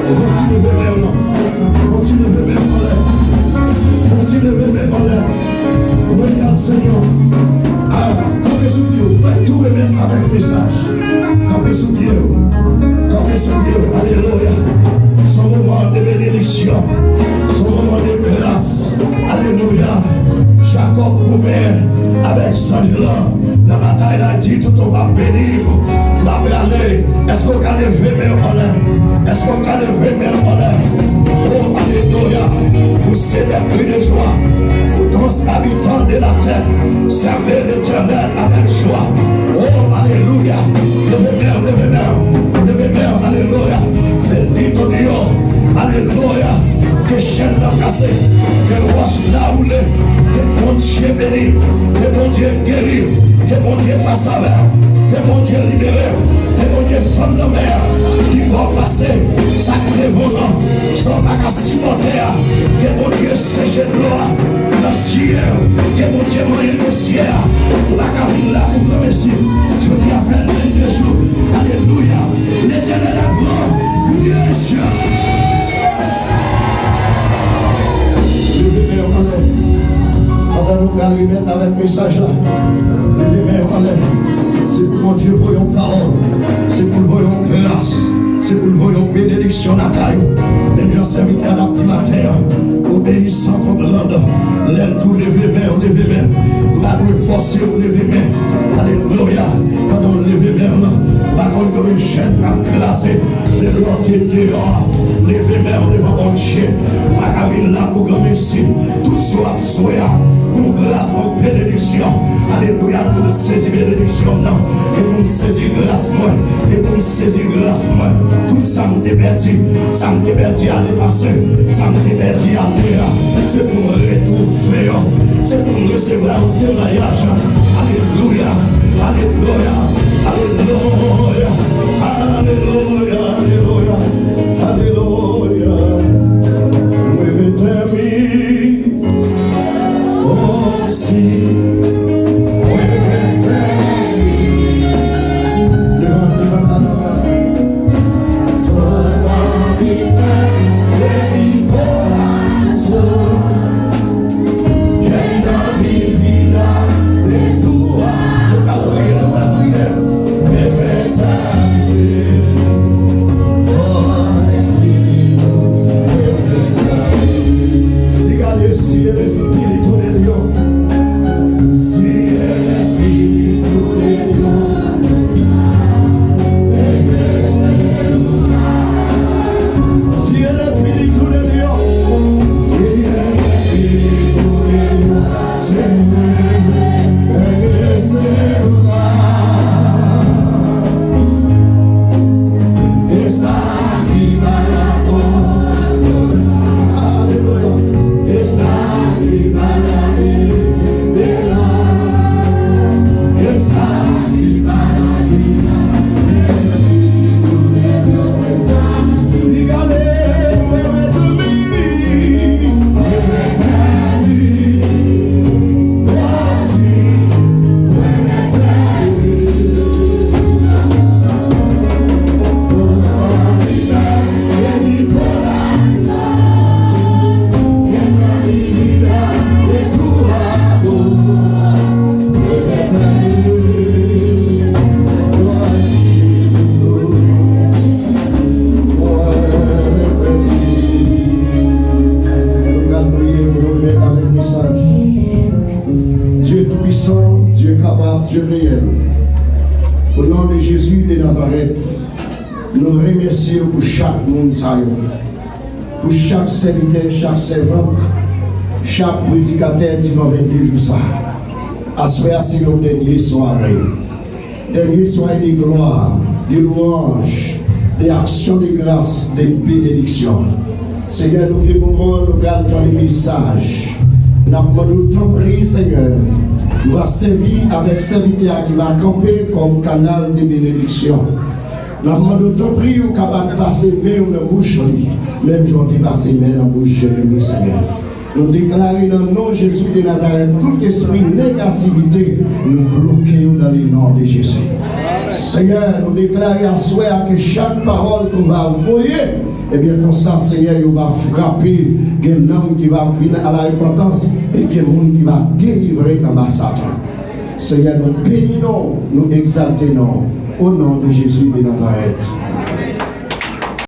Continue de lever main. Continue de lever en l'air. Continue de lever en l'air. Regarde Seigneur. Campez sous Dieu. Tout remettre avec message. Campez sous Dieu. Campez sous Dieu. Alléluia. Son moment de bénédiction. Son moment de grâce. Alléluia. Jacob promet avec Saint-Jean. Dans la bataille, il a dit tout on va bénir. Va aller. Est-ce qu'on a levé mes en l'air? Est-ce qu'on a levé mes en l'air? Oh, alléluia. Vous c'est des cris de joie. Pour tous les habitants de la terre, servez l'Éternel avec joie. Oh, alléluia. Levez mer, alléluia. Bendito Dios, alléluia. Que chaîne n'a cassé, que roche n'a roulé, que bon Dieu béni, que bon Dieu guéri, que bon Dieu passe avec, que bon Dieu libéré, que bon Dieu sonne la mer, qui va passer, sacré volant, sans bac à cimentaire, que bon Dieu sèche de l'eau, dans le ciel, que bon Dieu moyen de ciel, la cabine là pour le Messie, je dis à faire 22 jours, alléluia, l'Éternel est grand, yes. Pendant nous arriver avec le message là, levez en l'air. C'est pour mon Dieu voyons parole, c'est pour le voyons grâce, c'est pour le voyons bénédiction à caillou. Les gens serviteurs à la primaire, obéissant comme l'ordre, l'aime tout lever main, pas de forcer ou lever main. Alléluia, pendant lever main là, pas contre une chaîne à classer, de l'autre dehors, lever main devant mon chien, pas qu'à venir là pour grand messie, tout soit soya. Pour grâce, pour bénédiction. Alléluia, pour nous saisir bénédiction, non. Et pour nous saisir grâce, moi. Et pour nous saisir grâce, moi. Tout ça me dévertit. Ça me dévertit à dépasser. Ça me dévertit à aller. C'est pour me retrouver. C'est pour me recevoir un témoignage. Alléluia, alléluia, alléluia, alléluia, alléluia, alléluia. Pour chaque serviteur, chaque servante, chaque prédicateur du 22 jours ça. Assoir c'est le dernier soirée. Dernier soirée de gloire, de louange, d'actions de grâce, de bénédiction. Seigneur, nous faisons moment, nous gardons les messages. Nous demandons ton prix, Seigneur. Nous va servir avec serviteur qui va camper comme canal de bénédiction. Nous demandons ton prix ou capable de passer main dans la bouche, même jour de passer main dans la bouche de nous, Seigneur. Nous déclarons dans le nom de Jésus de Nazareth, tout esprit négativité, nous bloquons dans le nom de Jésus. Seigneur, nous déclarons à soi que chaque parole qu'on va envoyer Eh bien, comme ça, Seigneur, il va frapper, il y a un homme qui va venir à la repentance et il y a un monde qui va délivrer l'ambassade. Seigneur, nous bénissons, nous exaltons au nom de Jésus de Nazareth.